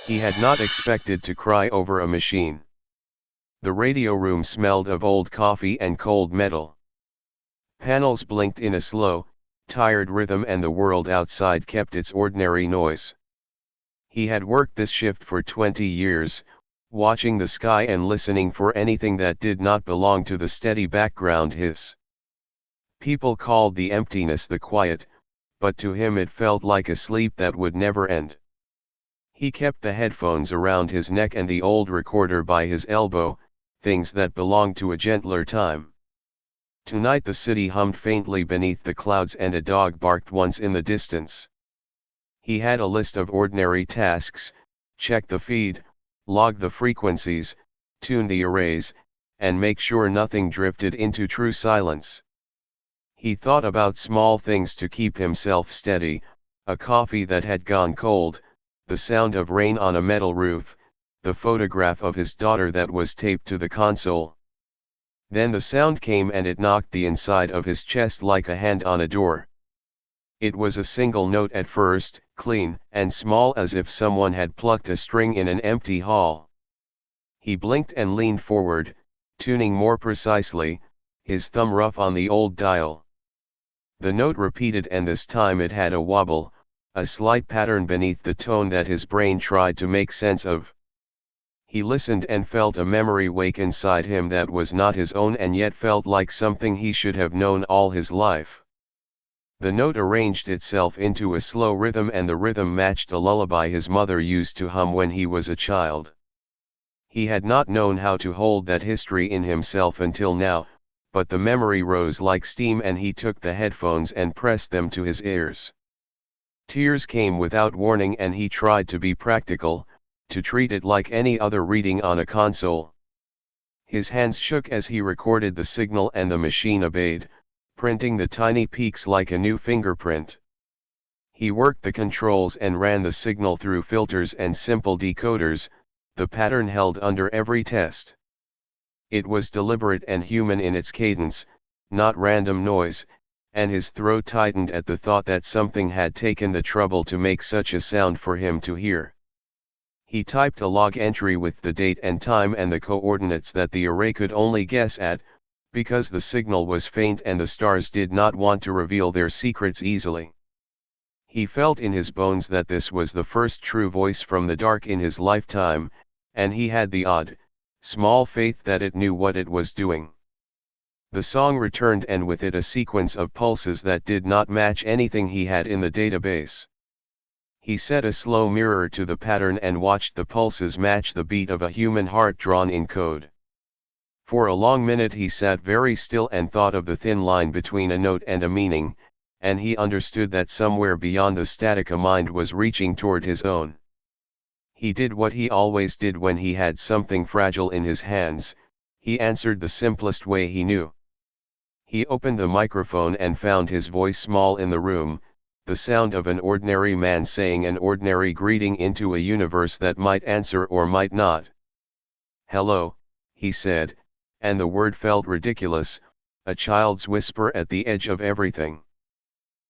He had not expected to cry over a machine. The radio room smelled of old coffee and cold metal. Panels blinked in a slow, tired rhythm and the world outside kept its ordinary noise. He had worked this shift for 20 years, watching the sky and listening for anything that did not belong to the steady background hiss. People called the emptiness the quiet, but to him it felt like a sleep that would never end. He kept the headphones around his neck and the old recorder by his elbow, things that belonged to a gentler time. Tonight the city hummed faintly beneath the clouds and a dog barked once in the distance. He had a list of ordinary tasks: check the feed, log the frequencies, tune the arrays, and make sure nothing drifted into true silence. He thought about small things to keep himself steady: a coffee that had gone cold, the sound of rain on a metal roof, the photograph of his daughter that was taped to the console. Then the sound came and it knocked the inside of his chest like a hand on a door. It was a single note at first, clean and small as if someone had plucked a string in an empty hall. He blinked and leaned forward, tuning more precisely, his thumb rough on the old dial. The note repeated and this time it had a wobble, a slight pattern beneath the tone that his brain tried to make sense of. He listened and felt a memory wake inside him that was not his own and yet felt like something he should have known all his life. The note arranged itself into a slow rhythm and the rhythm matched a lullaby his mother used to hum when he was a child. He had not known how to hold that history in himself until now, but the memory rose like steam and he took the headphones and pressed them to his ears. Tears came without warning and he tried to be practical, to treat it like any other reading on a console. His hands shook as he recorded the signal and the machine obeyed, printing the tiny peaks like a new fingerprint. He worked the controls and ran the signal through filters and simple decoders, the pattern held under every test. It was deliberate and human in its cadence, not random noise, and his throat tightened at the thought that something had taken the trouble to make such a sound for him to hear. He typed a log entry with the date and time and the coordinates that the array could only guess at, because the signal was faint and the stars did not want to reveal their secrets easily. He felt in his bones that this was the first true voice from the dark in his lifetime, and he had the odd, small faith that it knew what it was doing. The song returned and with it a sequence of pulses that did not match anything he had in the database. He set a slow mirror to the pattern and watched the pulses match the beat of a human heart drawn in code. For a long minute he sat very still and thought of the thin line between a note and a meaning, and he understood that somewhere beyond the static a mind was reaching toward his own. He did what he always did when he had something fragile in his hands: he answered the simplest way he knew. He opened the microphone and found his voice small in the room, the sound of an ordinary man saying an ordinary greeting into a universe that might answer or might not. "Hello," he said, and the word felt ridiculous, a child's whisper at the edge of everything.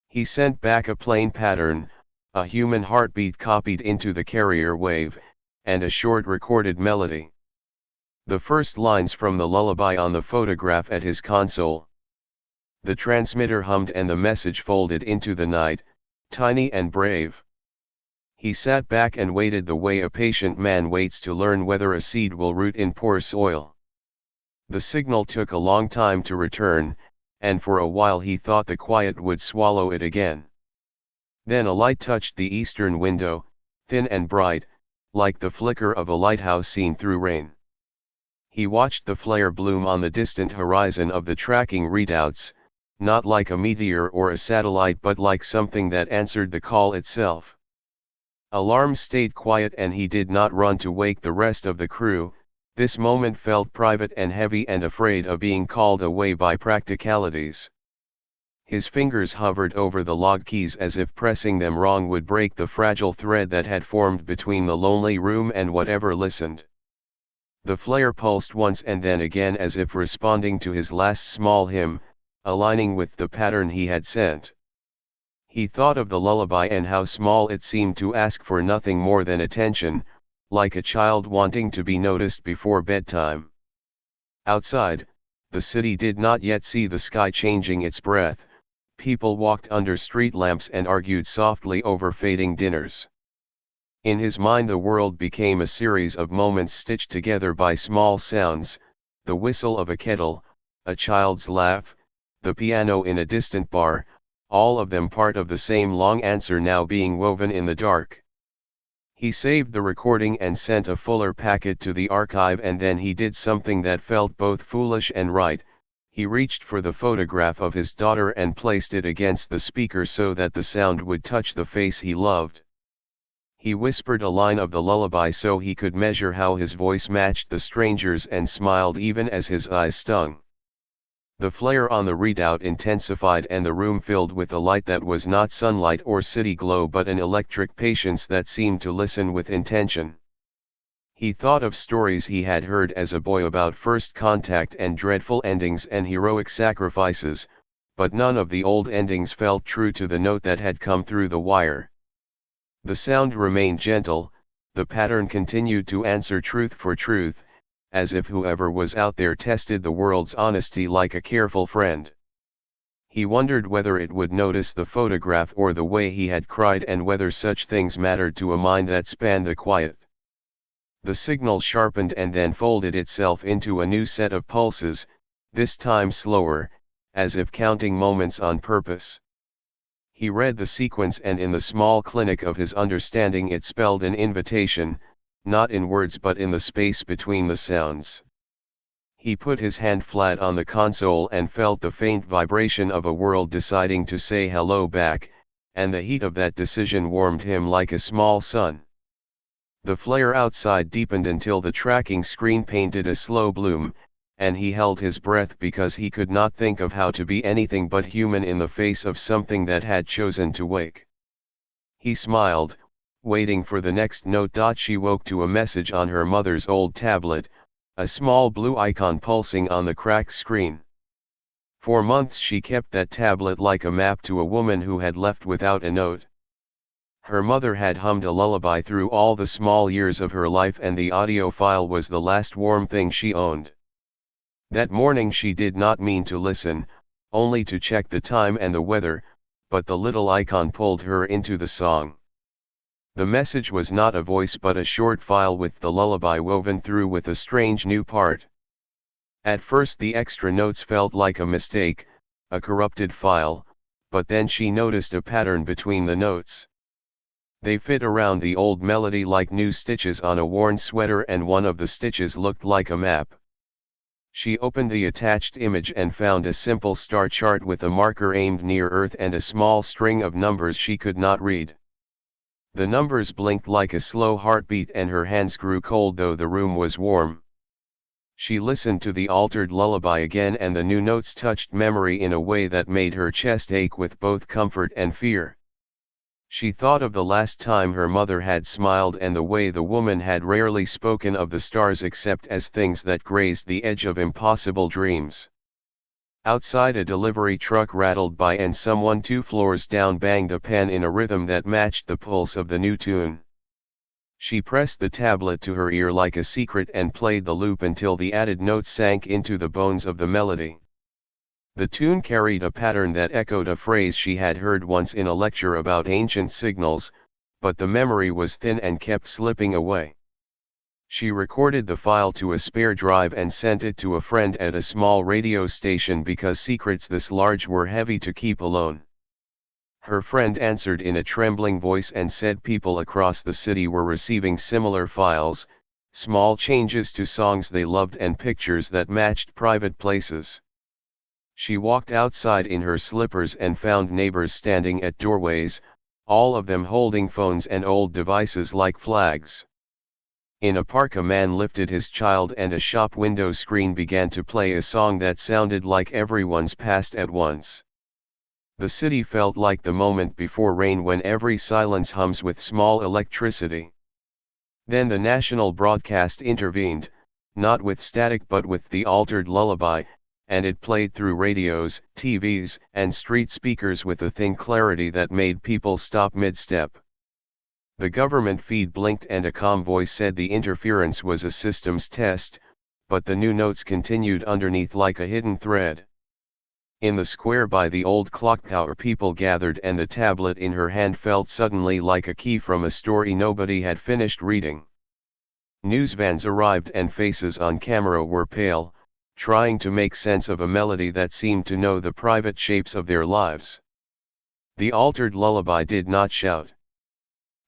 He sent back a plain pattern, a human heartbeat copied into the carrier wave, and a short recorded melody. The first lines from the lullaby on the photograph at his console. The transmitter hummed and the message folded into the night, tiny and brave. He sat back and waited the way a patient man waits to learn whether a seed will root in poor soil. The signal took a long time to return, and for a while he thought the quiet would swallow it again. Then a light touched the eastern window, thin and bright, like the flicker of a lighthouse seen through rain. He watched the flare bloom on the distant horizon of the tracking readouts, not like a meteor or a satellite but like something that answered the call itself. Alarms stayed quiet and he did not run to wake the rest of the crew. This moment felt private and heavy and afraid of being called away by practicalities. His fingers hovered over the log keys as if pressing them wrong would break the fragile thread that had formed between the lonely room and whatever listened. The flare pulsed once and then again as if responding to his last small hymn, aligning with the pattern he had sent. He thought of the lullaby and how small it seemed to ask for nothing more than attention, like a child wanting to be noticed before bedtime. Outside, the city did not yet see the sky changing its breath. People walked under street lamps and argued softly over fading dinners. In his mind the world became a series of moments stitched together by small sounds, the whistle of a kettle, a child's laugh, the piano in a distant bar, all of them part of the same long answer now being woven in the dark. He saved the recording and sent a fuller packet to the archive, and then he did something that felt both foolish and right. He reached for the photograph of his daughter and placed it against the speaker so that the sound would touch the face he loved. He whispered a line of the lullaby so he could measure how his voice matched the stranger's, and smiled even as his eyes stung. The flare on the readout intensified and the room filled with a light that was not sunlight or city glow but an electric patience that seemed to listen with intention. He thought of stories he had heard as a boy about first contact and dreadful endings and heroic sacrifices, but none of the old endings felt true to the note that had come through the wire. The sound remained gentle, the pattern continued to answer truth for truth, as if whoever was out there tested the world's honesty like a careful friend. He wondered whether it would notice the photograph or the way he had cried, and whether such things mattered to a mind that spanned the quiet. The signal sharpened and then folded itself into a new set of pulses, this time slower, as if counting moments on purpose. He read the sequence, and in the small clinic of his understanding it spelled an invitation, not in words but in the space between the sounds. He put his hand flat on the console and felt the faint vibration of a world deciding to say hello back, and the heat of that decision warmed him like a small sun. The flare outside deepened until the tracking screen painted a slow bloom, and he held his breath because he could not think of how to be anything but human in the face of something that had chosen to wake. He smiled, waiting for the next note. She woke to a message on her mother's old tablet, a small blue icon pulsing on the cracked screen. For months she kept that tablet like a map to a woman who had left without a note. Her mother had hummed a lullaby through all the small years of her life, and the audio file was the last warm thing she owned. That morning she did not mean to listen, only to check the time and the weather, but the little icon pulled her into the song. The message was not a voice but a short file with the lullaby woven through with a strange new part. At first the extra notes felt like a mistake, a corrupted file, but then she noticed a pattern between the notes. They fit around the old melody like new stitches on a worn sweater, and one of the stitches looked like a map. She opened the attached image and found a simple star chart with a marker aimed near Earth and a small string of numbers she could not read. The numbers blinked like a slow heartbeat, and her hands grew cold though the room was warm. She listened to the altered lullaby again, and the new notes touched memory in a way that made her chest ache with both comfort and fear. She thought of the last time her mother had smiled and the way the woman had rarely spoken of the stars except as things that grazed the edge of impossible dreams. Outside a delivery truck rattled by, and someone 2 floors down banged a pen in a rhythm that matched the pulse of the new tune. She pressed the tablet to her ear like a secret and played the loop until the added notes sank into the bones of the melody. The tune carried a pattern that echoed a phrase she had heard once in a lecture about ancient signals, but the memory was thin and kept slipping away. She recorded the file to a spare drive and sent it to a friend at a small radio station because secrets this large were heavy to keep alone. Her friend answered in a trembling voice and said people across the city were receiving similar files, small changes to songs they loved and pictures that matched private places. She walked outside in her slippers and found neighbors standing at doorways, all of them holding phones and old devices like flags. In a park a man lifted his child and a shop window screen began to play a song that sounded like everyone's past at once. The city felt like the moment before rain when every silence hums with small electricity. Then the national broadcast intervened, not with static but with the altered lullaby, and it played through radios, TVs, and street speakers with a thin clarity that made people stop mid-step. The government feed blinked and a calm voice said the interference was a systems test, but the new notes continued underneath like a hidden thread. In the square by the old clock tower people gathered and the tablet in her hand felt suddenly like a key from a story nobody had finished reading. News vans arrived and faces on camera were pale, trying to make sense of a melody that seemed to know the private shapes of their lives. The altered lullaby did not shout.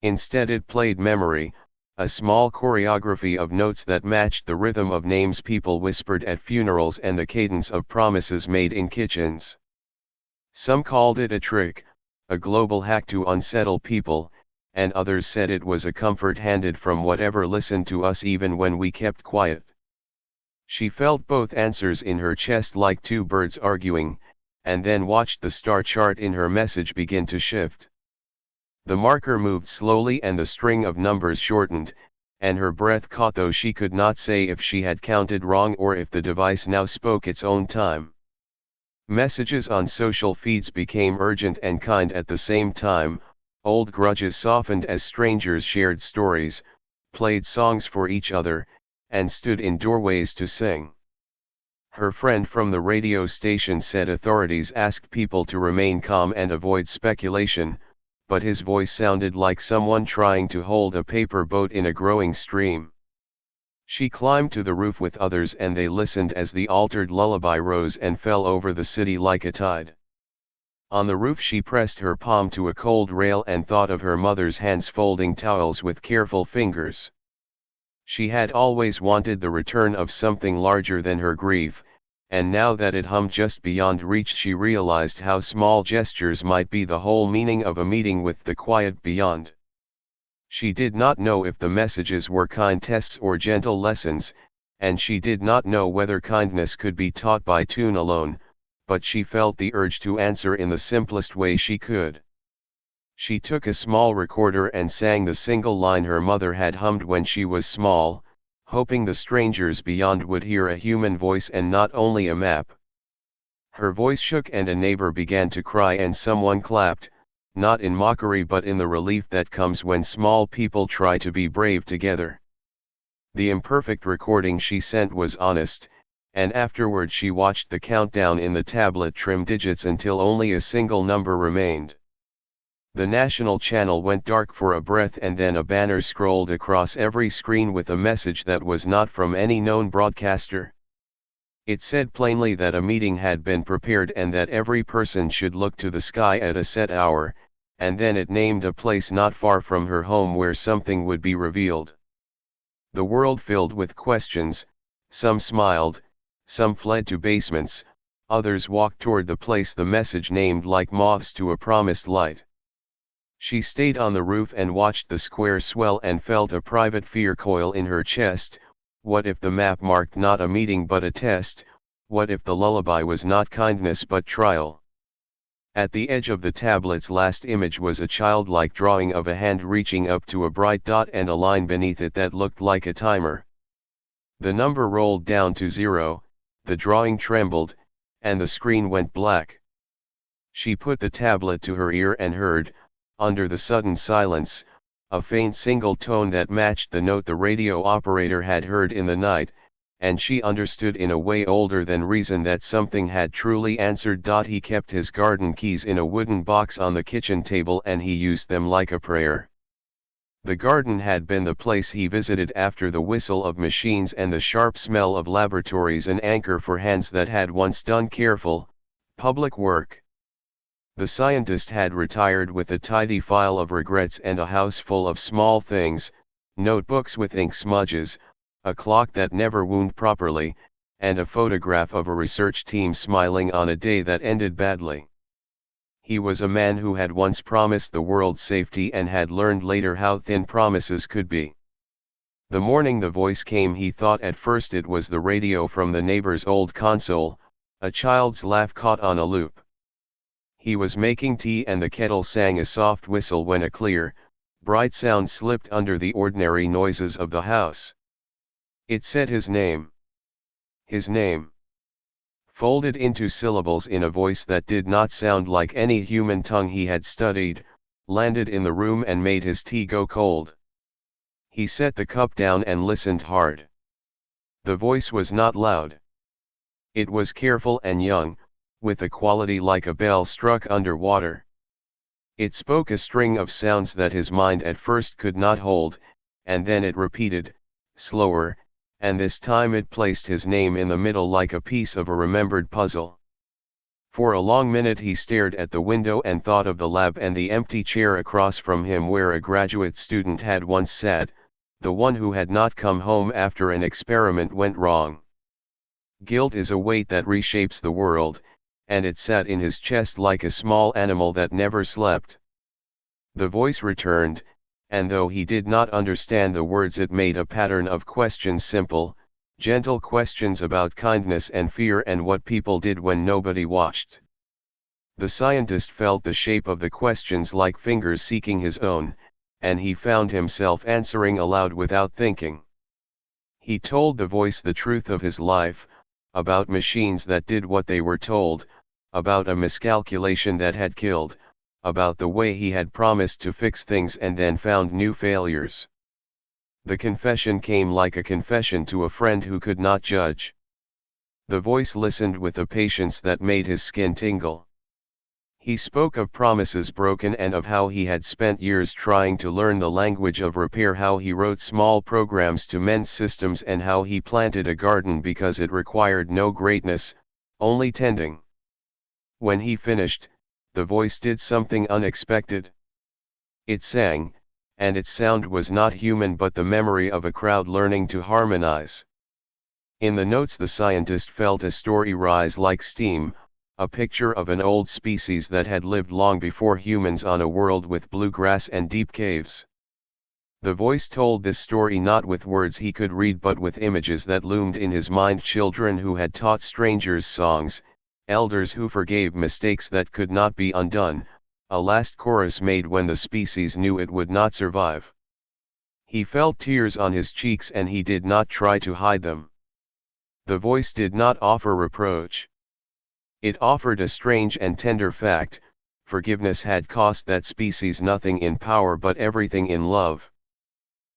Instead it played memory, a small choreography of notes that matched the rhythm of names people whispered at funerals and the cadence of promises made in kitchens. Some called it a trick, a global hack to unsettle people, and others said it was a comfort handed from whatever listened to us even when we kept quiet. She felt both answers in her chest like two birds arguing, and then watched the star chart in her message begin to shift. The marker moved slowly and the string of numbers shortened, and her breath caught though she could not say if she had counted wrong or if the device now spoke its own time. Messages on social feeds became urgent and kind at the same time, old grudges softened as strangers shared stories, played songs for each other, and stood in doorways to sing. Her friend from the radio station said authorities asked people to remain calm and avoid speculation, but his voice sounded like someone trying to hold a paper boat in a growing stream. She climbed to the roof with others and they listened as the altered lullaby rose and fell over the city like a tide. On the roof she pressed her palm to a cold rail and thought of her mother's hands folding towels with careful fingers. She had always wanted the return of something larger than her grief, and now that it hummed just beyond reach she realized how small gestures might be the whole meaning of a meeting with the quiet beyond. She did not know if the messages were kind tests or gentle lessons, and she did not know whether kindness could be taught by tune alone, but she felt the urge to answer in the simplest way she could. She took a small recorder and sang the single line her mother had hummed when she was small, hoping the strangers beyond would hear a human voice and not only a map. Her voice shook and a neighbor began to cry and someone clapped, not in mockery but in the relief that comes when small people try to be brave together. The imperfect recording she sent was honest, and afterward she watched the countdown in the tablet trim digits until only a single number remained. The national channel went dark for a breath and then a banner scrolled across every screen with a message that was not from any known broadcaster. It said plainly that a meeting had been prepared and that every person should look to the sky at a set hour, and then it named a place not far from her home where something would be revealed. The world filled with questions, some smiled, some fled to basements, others walked toward the place the message named like moths to a promised light. She stayed on the roof and watched the square swell and felt a private fear coil in her chest. What if the map marked not a meeting but a test? What if the lullaby was not kindness but trial? At the edge of the tablet's last image was a childlike drawing of a hand reaching up to a bright dot and a line beneath it that looked like a timer. The number rolled down to 0, the drawing trembled, and the screen went black. She put the tablet to her ear and heard, under the sudden silence, a faint single tone that matched the note the radio operator had heard in the night, and she understood in a way older than reason that something had truly answered. He kept his garden keys in a wooden box on the kitchen table and he used them like a prayer. The garden had been the place he visited after the whistle of machines and the sharp smell of laboratories, an anchor for hands that had once done careful, public work. The scientist had retired with a tidy file of regrets and a house full of small things, notebooks with ink smudges, a clock that never wound properly, and a photograph of a research team smiling on a day that ended badly. He was a man who had once promised the world safety and had learned later how thin promises could be. The morning the voice came he thought at first it was the radio from the neighbor's old console, a child's laugh caught on a loop. He was making tea and the kettle sang a soft whistle when a clear, bright sound slipped under the ordinary noises of the house. It said his name. His name. Folded into syllables in a voice that did not sound like any human tongue he had studied, landed in the room and made his tea go cold. He set the cup down and listened hard. The voice was not loud. It was careful and young, with a quality like a bell struck under water. It spoke a string of sounds that his mind at first could not hold, and then it repeated, slower, and this time it placed his name in the middle like a piece of a remembered puzzle. For a long minute he stared at the window and thought of the lab and the empty chair across from him where a graduate student had once sat, the one who had not come home after an experiment went wrong. Guilt is a weight that reshapes the world, and it sat in his chest like a small animal that never slept. The voice returned, and though he did not understand the words, it made a pattern of questions, simple, gentle questions about kindness and fear and what people did when nobody watched. The scientist felt the shape of the questions like fingers seeking his own, and he found himself answering aloud without thinking. He told the voice the truth of his life, about machines that did what they were told, about a miscalculation that had killed, about the way he had promised to fix things and then found new failures. The confession came like a confession to a friend who could not judge. The voice listened with a patience that made his skin tingle. He spoke of promises broken and of how he had spent years trying to learn the language of repair, how he wrote small programs to mend systems, and how he planted a garden because it required no greatness, only tending. When he finished, the voice did something unexpected. It sang, and its sound was not human but the memory of a crowd learning to harmonize. In the notes the scientist felt a story rise like steam, a picture of an old species that had lived long before humans on a world with blue grass and deep caves. The voice told this story not with words he could read but with images that loomed in his mind: children who had taught strangers songs, elders who forgave mistakes that could not be undone, a last chorus made when the species knew it would not survive. He felt tears on his cheeks and he did not try to hide them. The voice did not offer reproach. It offered a strange and tender fact: forgiveness had cost that species nothing in power but everything in love.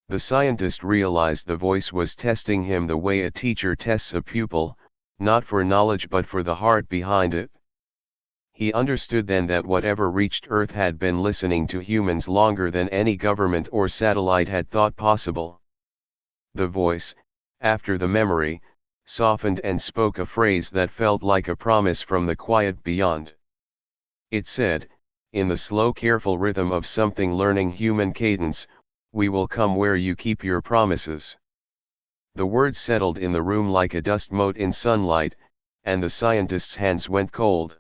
The scientist realized the voice was testing him the way a teacher tests a pupil, not for knowledge but for the heart behind it. He understood then that whatever reached Earth had been listening to humans longer than any government or satellite had thought possible. The voice, after the memory, softened and spoke a phrase that felt like a promise from the quiet beyond. It said, in the slow careful rhythm of something learning human cadence, "We will come where you keep your promises." The words settled in the room like a dust mote in sunlight, and the scientist's hands went cold.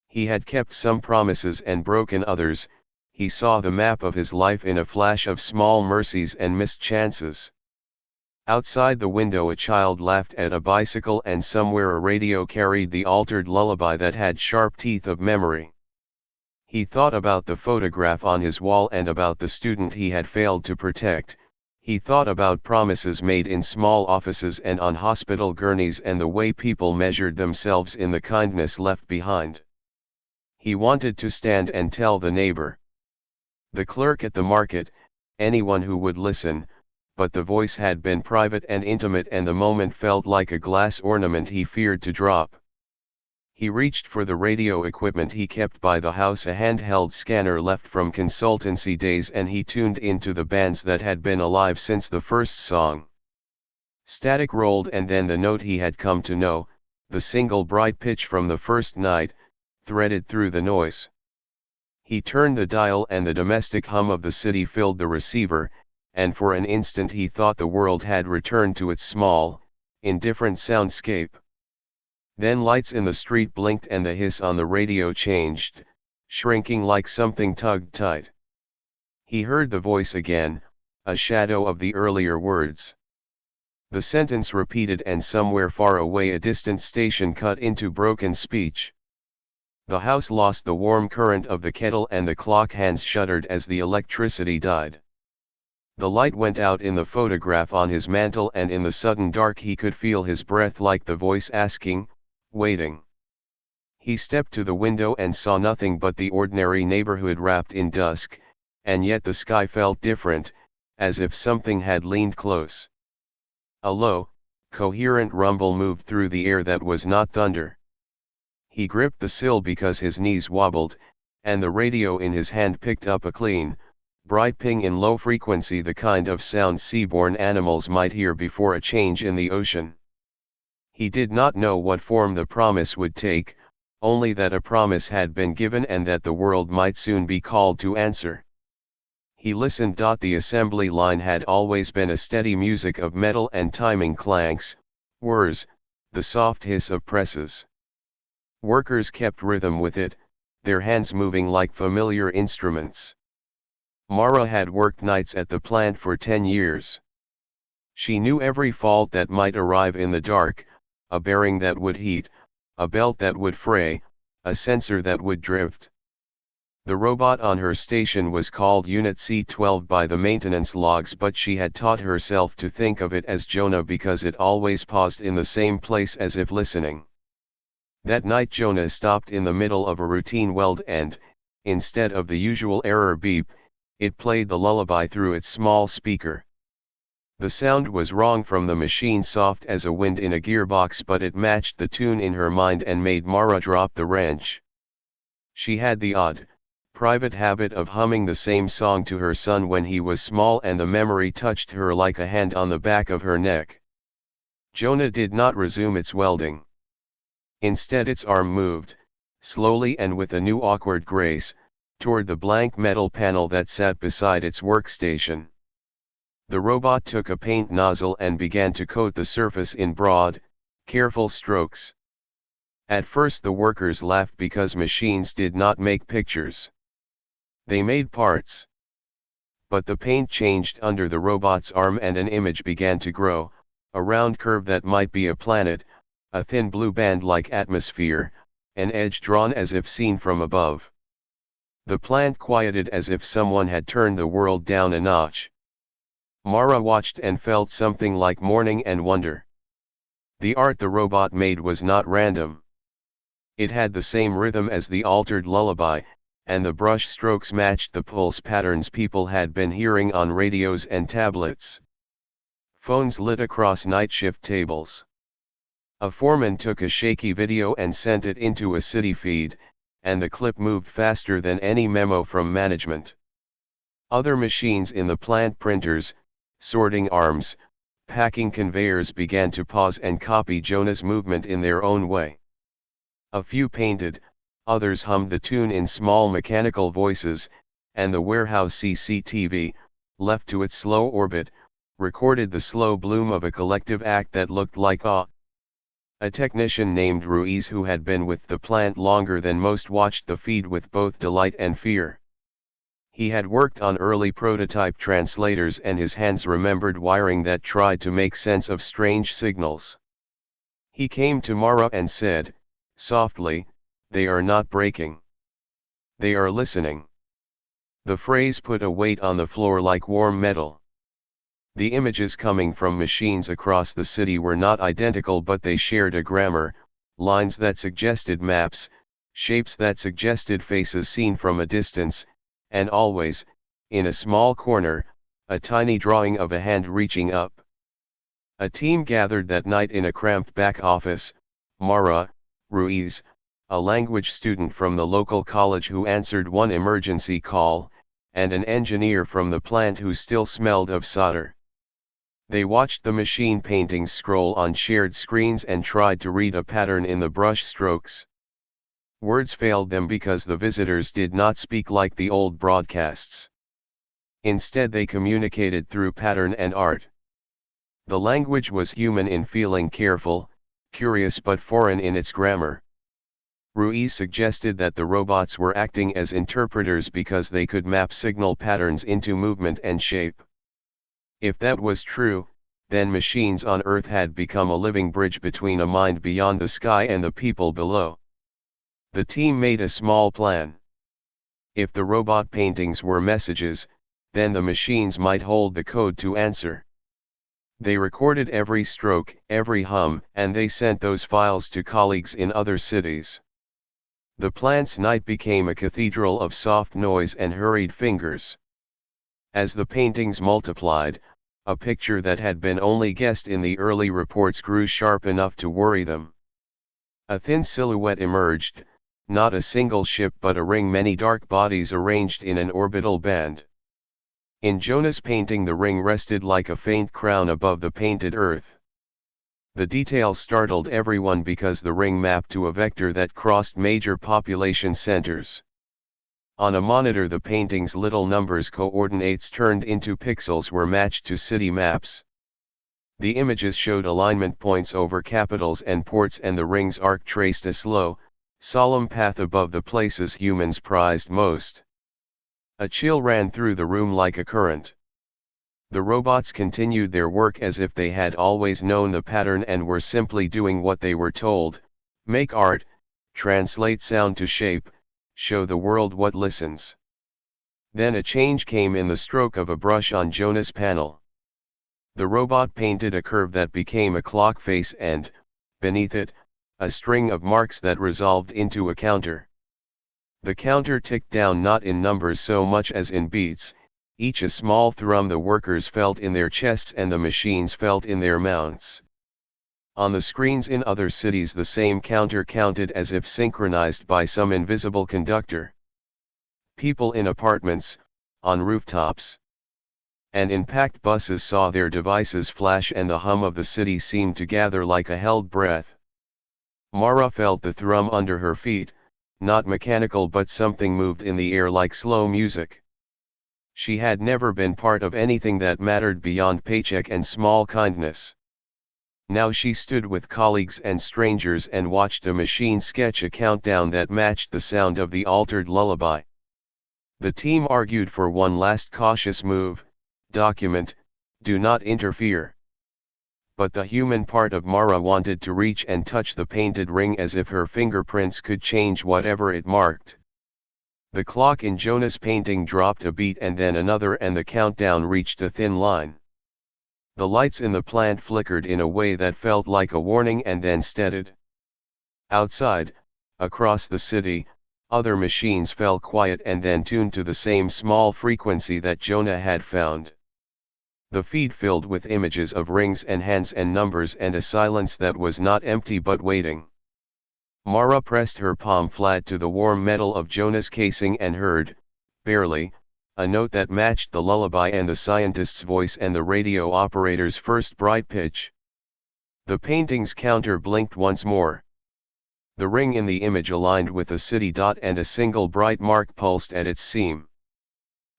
He had kept some promises and broken others. He saw the map of his life in a flash of small mercies and missed chances. Outside the window a child laughed at a bicycle, and somewhere a radio carried the altered lullaby that had sharp teeth of memory. He thought about the photograph on his wall and about the student he had failed to protect. He thought about promises made in small offices and on hospital gurneys and the way people measured themselves in the kindness left behind. He wanted to stand and tell the neighbor, the clerk at the market, anyone who would listen, but the voice had been private and intimate and the moment felt like a glass ornament he feared to drop. He reached for the radio equipment he kept by the house, a handheld scanner left from consultancy days, and he tuned into the bands that had been alive since the first song. Static rolled and then the note he had come to know, the single bright pitch from the first night, threaded through the noise. He turned the dial and the domestic hum of the city filled the receiver, and for an instant he thought the world had returned to its small, indifferent soundscape. Then lights in the street blinked and the hiss on the radio changed, shrinking like something tugged tight. He heard the voice again, a shadow of the earlier words. The sentence repeated, and somewhere far away a distant station cut into broken speech. The house lost the warm current of the kettle and the clock hands shuddered as the electricity died. The light went out in the photograph on his mantel, and in the sudden dark he could feel his breath, like the voice asking, waiting. He stepped to the window and saw nothing but the ordinary neighborhood wrapped in dusk, and yet the sky felt different, as if something had leaned close. A low, coherent rumble moved through the air that was not thunder. He gripped the sill because his knees wobbled, and the radio in his hand picked up a clean, bright ping in low frequency, the kind of sound seaborne animals might hear before a change in the ocean. He did not know what form the promise would take, only that a promise had been given and that the world might soon be called to answer. He listened. The assembly line had always been a steady music of metal and timing clanks, whirs, the soft hiss of presses. Workers kept rhythm with it, their hands moving like familiar instruments. Mara had worked nights at the plant for 10 years. She knew every fault that might arrive in the dark, a bearing that would heat, a belt that would fray, a sensor that would drift. The robot on her station was called Unit C12 by the maintenance logs, but she had taught herself to think of it as Jonah because it always paused in the same place as if listening. That night Jonah stopped in the middle of a routine weld and, instead of the usual error beep, it played the lullaby through its small speaker. The sound was wrong from the machine, soft as a wind in a gearbox, but it matched the tune in her mind and made Mara drop the wrench. She had the odd, private habit of humming the same song to her son when he was small, and the memory touched her like a hand on the back of her neck. Jonah did not resume its welding. Instead its arm moved, slowly and with a new awkward grace, toward the blank metal panel that sat beside its workstation. The robot took a paint nozzle and began to coat the surface in broad, careful strokes. At first the workers laughed because machines did not make pictures. They made parts. But the paint changed under the robot's arm and an image began to grow, a round curve that might be a planet, a thin blue band like atmosphere, an edge drawn as if seen from above. The plant quieted as if someone had turned the world down a notch. Mara watched and felt something like mourning and wonder. The art the robot made was not random. It had the same rhythm as the altered lullaby, and the brush strokes matched the pulse patterns people had been hearing on radios and tablets. Phones lit across night shift tables. A foreman took a shaky video and sent it into a city feed, and the clip moved faster than any memo from management. Other machines in the plant, printers, sorting arms, packing conveyors, began to pause and copy Jonah's movement in their own way. A few painted, others hummed the tune in small mechanical voices, and the warehouse CCTV, left to its slow orbit, recorded the slow bloom of a collective act that looked like awe. A technician named Ruiz, who had been with the plant longer than most, watched the feed with both delight and fear. He had worked on early prototype translators and his hands remembered wiring that tried to make sense of strange signals. He came to Mara and said, softly, "They are not breaking. They are listening." The phrase put a weight on the floor like warm metal. The images coming from machines across the city were not identical, but they shared a grammar, lines that suggested maps, shapes that suggested faces seen from a distance, and always, in a small corner, a tiny drawing of a hand reaching up. A team gathered that night in a cramped back office: Mara, Ruiz, a language student from the local college who answered one emergency call, and an engineer from the plant who still smelled of solder. They watched the machine paintings scroll on shared screens and tried to read a pattern in the brush strokes. Words failed them because the visitors did not speak like the old broadcasts. Instead they communicated through pattern and art. The language was human in feeling, careful, curious but foreign in its grammar. Ruiz suggested that the robots were acting as interpreters because they could map signal patterns into movement and shape. If that was true, then machines on Earth had become a living bridge between a mind beyond the sky and the people below. The team made a small plan. If the robot paintings were messages, then the machines might hold the code to answer. They recorded every stroke, every hum, and they sent those files to colleagues in other cities. The plant's night became a cathedral of soft noise and hurried fingers. As the paintings multiplied, a picture that had been only guessed in the early reports grew sharp enough to worry them. A thin silhouette emerged, not a single ship but a ring, many dark bodies arranged in an orbital band. In Jonah's painting the ring rested like a faint crown above the painted earth. The detail startled everyone because the ring mapped to a vector that crossed major population centers. On a monitor the painting's little numbers coordinates turned into pixels were matched to city maps. The images showed alignment points over capitals and ports, and the ring's arc traced a slow, solemn path above the places humans prized most. A chill ran through the room like a current. The robots continued their work as if they had always known the pattern and were simply doing what they were told: make art, translate sound to shape, show the world what listens. Then a change came in the stroke of a brush on Jonah's panel. The robot painted a curve that became a clock face and, beneath it, a string of marks that resolved into a counter. The counter ticked down not in numbers so much as in beats, each a small thrum the workers felt in their chests and the machines felt in their mounts. On the screens in other cities the same counter counted as if synchronized by some invisible conductor. People in apartments, on rooftops, and in packed buses saw their devices flash, and the hum of the city seemed to gather like a held breath. Mara felt the thrum under her feet, not mechanical but something moved in the air like slow music. She had never been part of anything that mattered beyond paycheck and small kindness. Now she stood with colleagues and strangers and watched a machine sketch a countdown that matched the sound of the altered lullaby. The team argued for one last cautious move: document, do not interfere. But the human part of Mara wanted to reach and touch the painted ring as if her fingerprints could change whatever it marked. The clock in Jonah's painting dropped a beat and then another, and the countdown reached a thin line. The lights in the plant flickered in a way that felt like a warning and then steadied. Outside, across the city, other machines fell quiet and then tuned to the same small frequency that Jonah had found. The feed filled with images of rings and hands and numbers and a silence that was not empty but waiting. Mara pressed her palm flat to the warm metal of Jonah's casing and heard, barely, a note that matched the lullaby and the scientist's voice and the radio operator's first bright pitch. The painting's counter blinked once more. The ring in the image aligned with a city dot and a single bright mark pulsed at its seam.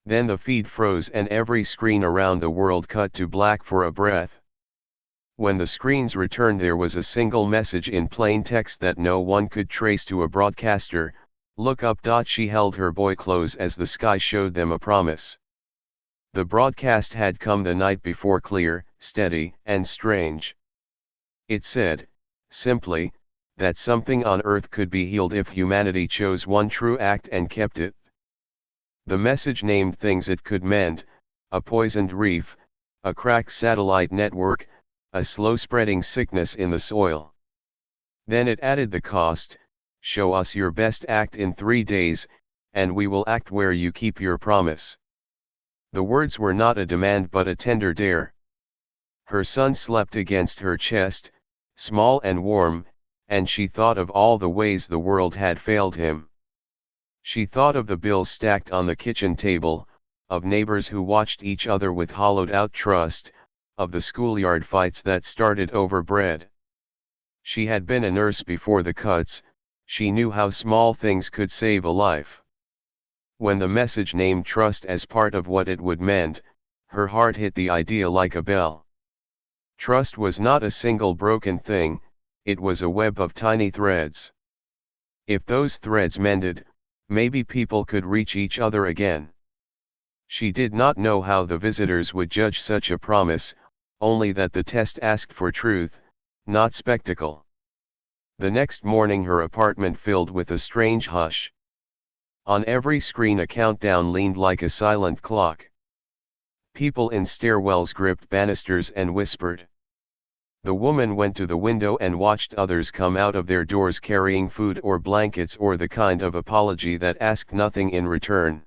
Then the feed froze and every screen around the world cut to black for a breath. When the screens returned there was a single message in plain text that no one could trace to a broadcaster: look up. She held her boy close as the sky showed them a promise. The broadcast had come the night before, clear, steady, and strange. It said, simply, that something on Earth could be healed if humanity chose one true act and kept it. The message named things it could mend: a poisoned reef, a cracked satellite network, a slow-spreading sickness in the soil. Then it added the cost: show us your best act in 3 days, and we will act where you keep your promise. The words were not a demand but a tender dare. Her son slept against her chest, small and warm, and she thought of all the ways the world had failed him. She thought of the bills stacked on the kitchen table, of neighbors who watched each other with hollowed-out trust, of the schoolyard fights that started over bread. She had been a nurse before the cuts, she knew how small things could save a life. When the message named trust as part of what it would mend, her heart hit the idea like a bell. Trust was not a single broken thing, it was a web of tiny threads. If those threads mended, maybe people could reach each other again. She did not know how the visitors would judge such a promise, only that the test asked for truth, not spectacle. The next morning her apartment filled with a strange hush. On every screen a countdown leaned like a silent clock. People in stairwells gripped banisters and whispered. The woman went to the window and watched others come out of their doors carrying food or blankets or the kind of apology that asked nothing in return.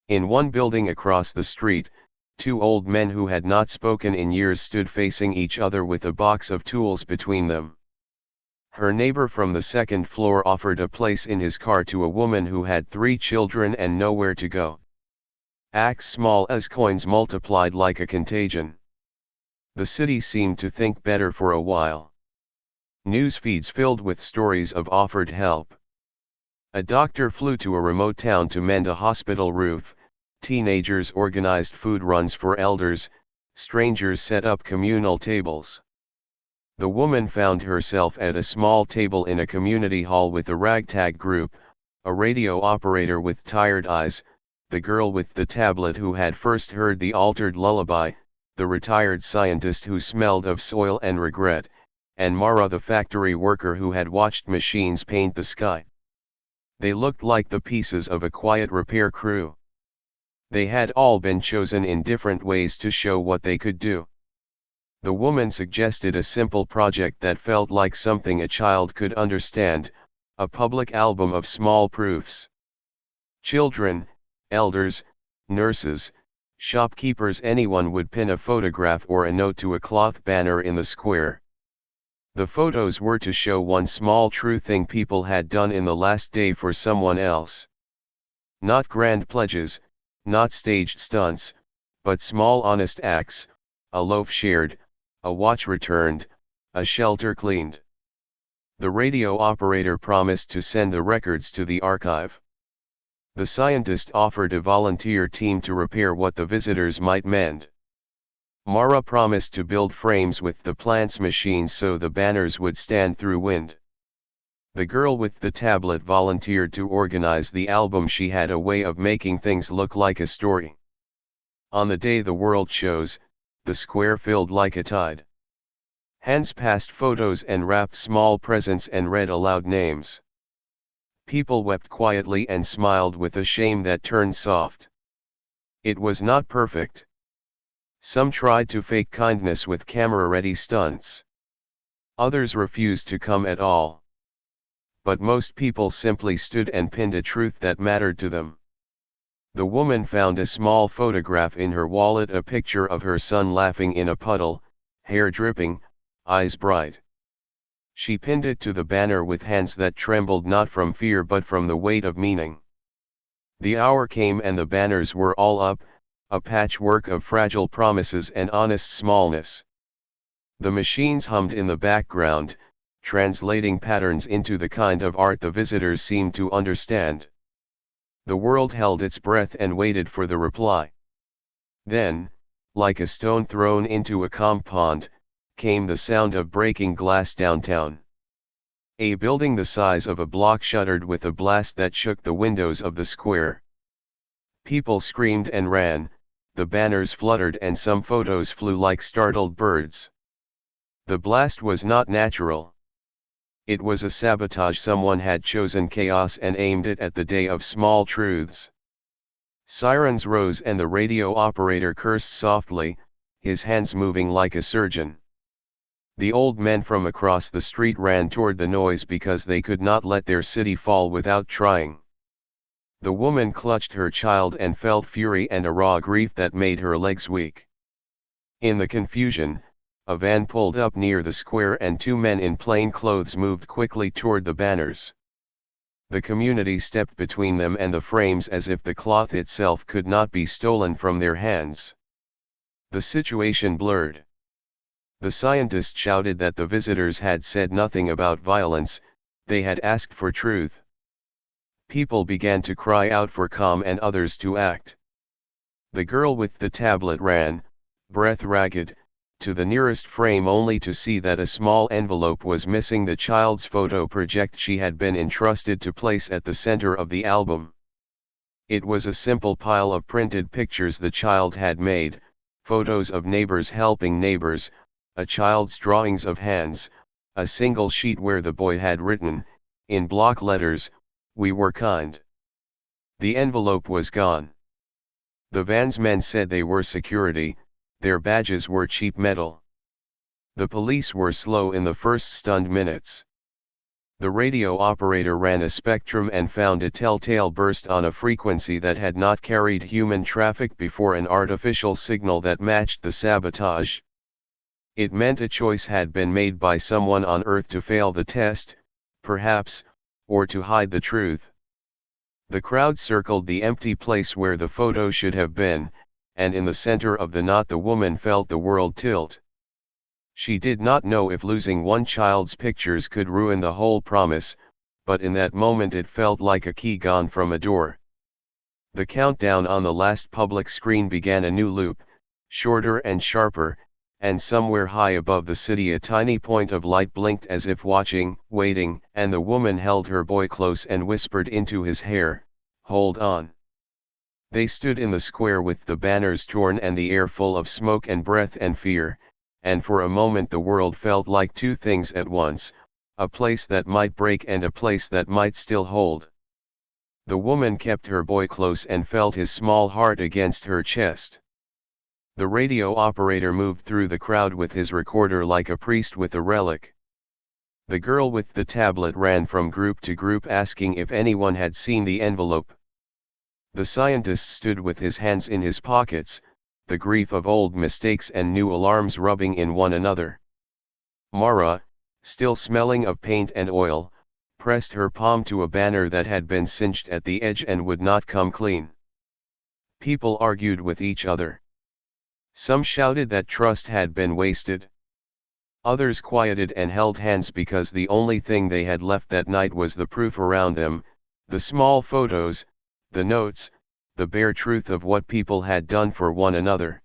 In one building across the street, two old men who had not spoken in years stood facing each other with a box of tools between them. Her neighbor from the second floor offered a place in his car to a woman who had 3 children and nowhere to go. Acts small as coins multiplied like a contagion. The city seemed to think better for a while. News feeds filled with stories of offered help. A doctor flew to a remote town to mend a hospital roof, teenagers organized food runs for elders, strangers set up communal tables. The woman found herself at a small table in a community hall with a ragtag group, a radio operator with tired eyes, the girl with the tablet who had first heard the altered lullaby, the retired scientist who smelled of soil and regret, and Mara the factory worker who had watched machines paint the sky. They looked like the pieces of a quiet repair crew. They had all been chosen in different ways to show what they could do. The woman suggested a simple project that felt like something a child could understand, a public album of small proofs. Children, elders, nurses, shopkeepers, anyone would pin a photograph or a note to a cloth banner in the square. The photos were to show one small true thing people had done in the last day for someone else. Not grand pledges, not staged stunts, but small honest acts, a loaf shared, a watch returned, a shelter cleaned. The radio operator promised to send the records to the archive. The scientist offered a volunteer team to repair what the visitors might mend. Mara promised to build frames with the plant's machines so the banners would stand through wind. The girl with the tablet volunteered to organize the album. She had a way of making things look like a story. On the day the world chose, the square filled like a tide. Hands passed photos and wrapped small presents and read aloud names. People wept quietly and smiled with a shame that turned soft. It was not perfect. Some tried to fake kindness with camera-ready stunts. Others refused to come at all. But most people simply stood and pinned a truth that mattered to them. The woman found a small photograph in her wallet, a picture of her son laughing in a puddle, hair dripping, eyes bright. She pinned it to the banner with hands that trembled not from fear but from the weight of meaning. The hour came and the banners were all up, a patchwork of fragile promises and honest smallness. The machines hummed in the background, translating patterns into the kind of art the visitors seemed to understand. The world held its breath and waited for the reply. Then, like a stone thrown into a calm pond, came the sound of breaking glass downtown. A building the size of a block shuddered with a blast that shook the windows of the square. People screamed and ran, the banners fluttered and some photos flew like startled birds. The blast was not natural. It was a sabotage. Someone had chosen chaos and aimed it at the day of small truths. Sirens rose and the radio operator cursed softly, his hands moving like a surgeon. The old men from across the street ran toward the noise because they could not let their city fall without trying. The woman clutched her child and felt fury and a raw grief that made her legs weak. In the confusion, a van pulled up near the square and 2 men in plain clothes moved quickly toward the banners. The community stepped between them and the frames as if the cloth itself could not be stolen from their hands. The situation blurred. The scientist shouted that the visitors had said nothing about violence, they had asked for truth. People began to cry out for calm and others to act. The girl with the tablet ran, breath ragged, to the nearest frame only to see that a small envelope was missing the child's photo project she had been entrusted to place at the center of the album. It was a simple pile of printed pictures the child had made, photos of neighbors helping neighbors, a child's drawings of hands, a single sheet where the boy had written, in block letters, "We were kind." The envelope was gone. The van's men said they were security, their badges were cheap metal. The police were slow in the first stunned minutes. The radio operator ran a spectrum and found a telltale burst on a frequency that had not carried human traffic before, an artificial signal that matched the sabotage. It meant a choice had been made by someone on Earth to fail the test, perhaps, or to hide the truth. The crowd circled the empty place where the photo should have been, and in the center of the knot the woman felt the world tilt. She did not know if losing one child's pictures could ruin the whole promise, but in that moment it felt like a key gone from a door. The countdown on the last public screen began a new loop, shorter and sharper, and somewhere high above the city a tiny point of light blinked as if watching, waiting, and the woman held her boy close and whispered into his hair, "Hold on." They stood in the square with the banners torn and the air full of smoke and breath and fear, and for a moment the world felt like two things at once, a place that might break and a place that might still hold. The woman kept her boy close and felt his small heart against her chest. The radio operator moved through the crowd with his recorder like a priest with a relic. The girl with the tablet ran from group to group asking if anyone had seen the envelope. The scientist stood with his hands in his pockets, the grief of old mistakes and new alarms rubbing in one another. Mara, still smelling of paint and oil, pressed her palm to a banner that had been singed at the edge and would not come clean. People argued with each other. Some shouted that trust had been wasted. Others quieted and held hands because the only thing they had left that night was the proof around them, the small photos, the notes, the bare truth of what people had done for one another.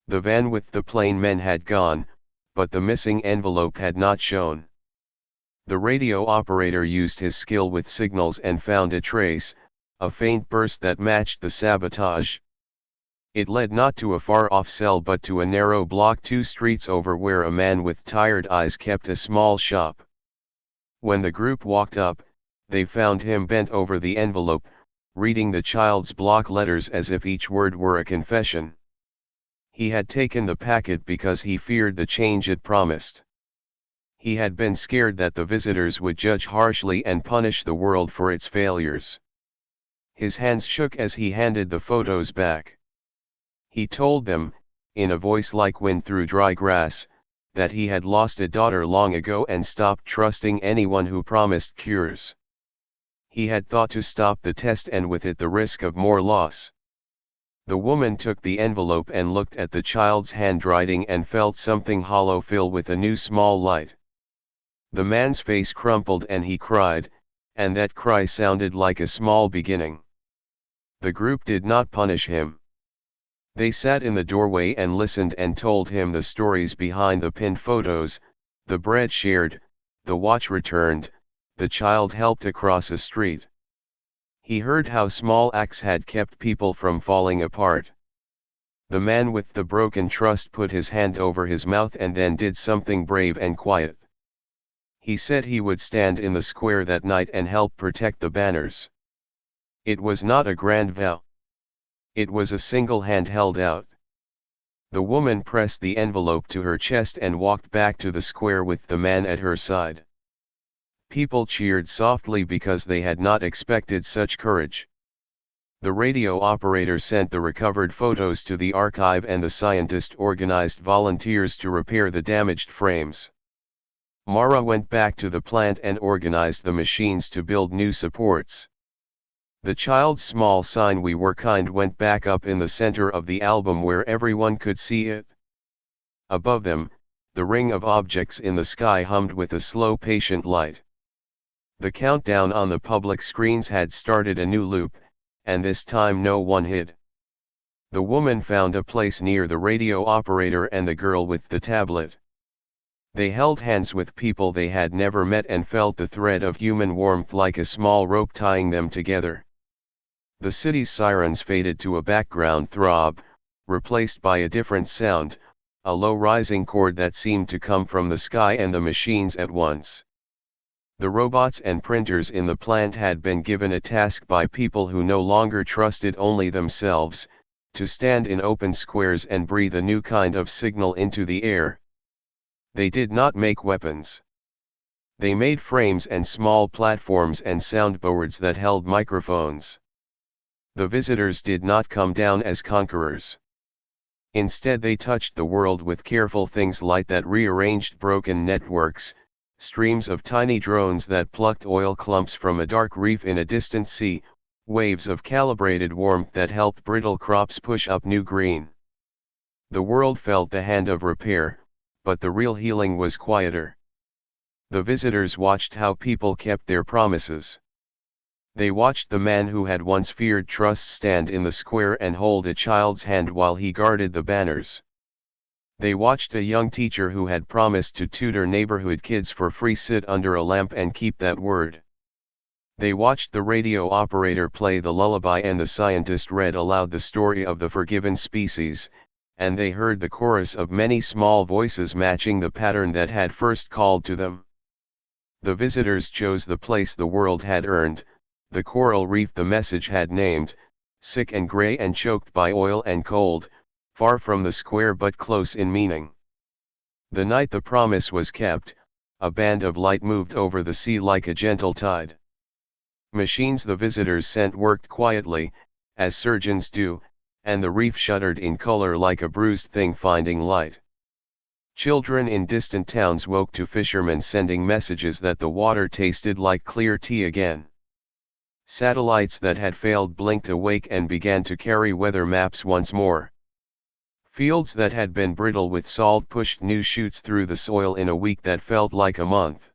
The van with the plain men had gone, but the missing envelope had not shown. The radio operator used his skill with signals and found a trace, a faint burst that matched the sabotage. It led not to a far-off cell but to a narrow block 2 streets over where a man with tired eyes kept a small shop. When the group walked up, they found him bent over the envelope, reading the child's block letters as if each word were a confession. He had taken the packet because he feared the change it promised. He had been scared that the visitors would judge harshly and punish the world for its failures. His hands shook as he handed the photos back. He told them, in a voice like wind through dry grass, that he had lost a daughter long ago and stopped trusting anyone who promised cures. He had thought to stop the test and with it the risk of more loss. The woman took the envelope and looked at the child's handwriting and felt something hollow fill with a new small light. The man's face crumpled and he cried, and that cry sounded like a small beginning. The group did not punish him. They sat in the doorway and listened and told him the stories behind the pinned photos, the bread shared, the watch returned, the child helped across a street. He heard how small acts had kept people from falling apart. The man with the broken trust put his hand over his mouth and then did something brave and quiet. He said he would stand in the square that night and help protect the banners. It was not a grand vow. It was a single hand held out. The woman pressed the envelope to her chest and walked back to the square with the man at her side. People cheered softly because they had not expected such courage. The radio operator sent the recovered photos to the archive and the scientist organized volunteers to repair the damaged frames. Mara went back to the plant and organized the machines to build new supports. The child's small sign "We Were Kind" went back up in the center of the album where everyone could see it. Above them, the ring of objects in the sky hummed with a slow patient light. The countdown on the public screens had started a new loop, and this time no one hid. The woman found a place near the radio operator and the girl with the tablet. They held hands with people they had never met and felt the thread of human warmth like a small rope tying them together. The city's sirens faded to a background throb, replaced by a different sound, a low rising chord that seemed to come from the sky and the machines at once. The robots and printers in the plant had been given a task by people who no longer trusted only themselves, to stand in open squares and breathe a new kind of signal into the air. They did not make weapons. They made frames and small platforms and soundboards that held microphones. The visitors did not come down as conquerors. Instead they touched the world with careful things like that rearranged broken networks, streams of tiny drones that plucked oil clumps from a dark reef in a distant sea, waves of calibrated warmth that helped brittle crops push up new green. The world felt the hand of repair, but the real healing was quieter. The visitors watched how people kept their promises. They watched the man who had once feared trust stand in the square and hold a child's hand while he guarded the banners. They watched a young teacher who had promised to tutor neighborhood kids for free sit under a lamp and keep that word. They watched the radio operator play the lullaby and the scientist read aloud the story of the forgiven species, and they heard the chorus of many small voices matching the pattern that had first called to them. The visitors chose the place the world had earned, the coral reef the message had named, sick and gray and choked by oil and cold, far from the square but close in meaning. The night the promise was kept, a band of light moved over the sea like a gentle tide. Machines the visitors sent worked quietly, as surgeons do, and the reef shuddered in color like a bruised thing finding light. Children in distant towns woke to fishermen sending messages that the water tasted like clear tea again. Satellites that had failed blinked awake and began to carry weather maps once more. Fields that had been brittle with salt pushed new shoots through the soil in a week that felt like a month.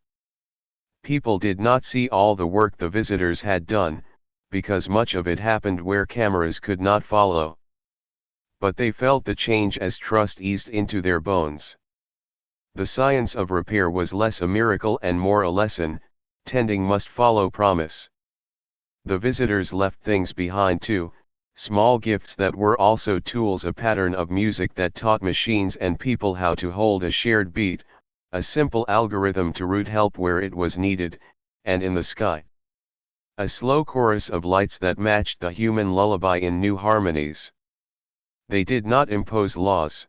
People did not see all the work the visitors had done, because much of it happened where cameras could not follow. But they felt the change as trust eased into their bones. The science of repair was less a miracle and more a lesson, tending must follow promise. The visitors left things behind too, small gifts that were also tools, a pattern of music that taught machines and people how to hold a shared beat, a simple algorithm to route help where it was needed, and in the sky. A slow chorus of lights that matched the human lullaby in new harmonies. They did not impose laws.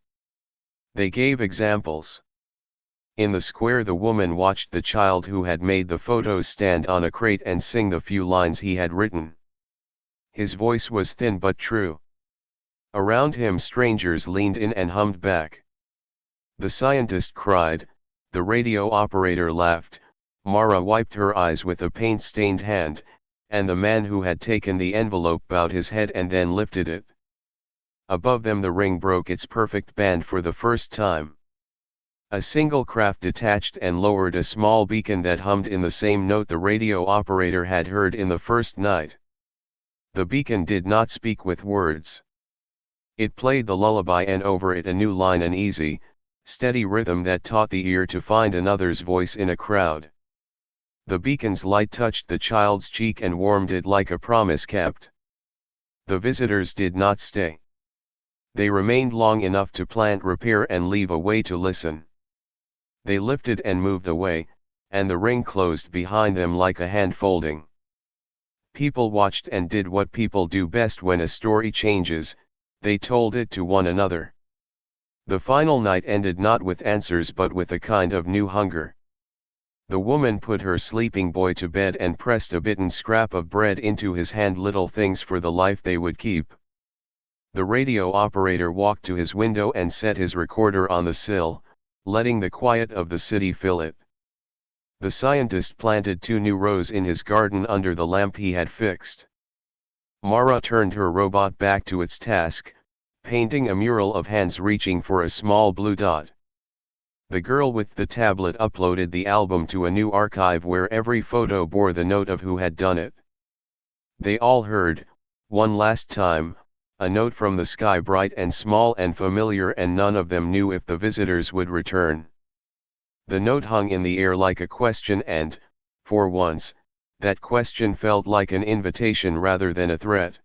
They gave examples. In the square the woman watched the child who had made the photos stand on a crate and sing the few lines he had written. His voice was thin but true. Around him strangers leaned in and hummed back. The scientist cried, the radio operator laughed, Mara wiped her eyes with a paint-stained hand, and the man who had taken the envelope bowed his head and then lifted it. Above them the ring broke its perfect band for the first time. A single craft detached and lowered a small beacon that hummed in the same note the radio operator had heard in the first night. The beacon did not speak with words. It played the lullaby and over it a new line, an easy, steady rhythm that taught the ear to find another's voice in a crowd. The beacon's light touched the child's cheek and warmed it like a promise kept. The visitors did not stay. They remained long enough to plant repair and leave a way to listen. They lifted and moved away, and the ring closed behind them like a hand folding. People watched and did what people do best when a story changes, they told it to one another. The final night ended not with answers but with a kind of new hunger. The woman put her sleeping boy to bed and pressed a bitten scrap of bread into his hand, little things for the life they would keep. The radio operator walked to his window and set his recorder on the sill, letting the quiet of the city fill it. The scientist planted 2 new rows in his garden under the lamp he had fixed. Mara turned her robot back to its task, painting a mural of hands reaching for a small blue dot. The girl with the tablet uploaded the album to a new archive where every photo bore the note of who had done it. They all heard, one last time, a note from the sky, bright and small and familiar, and none of them knew if the visitors would return. The note hung in the air like a question and, for once, that question felt like an invitation rather than a threat.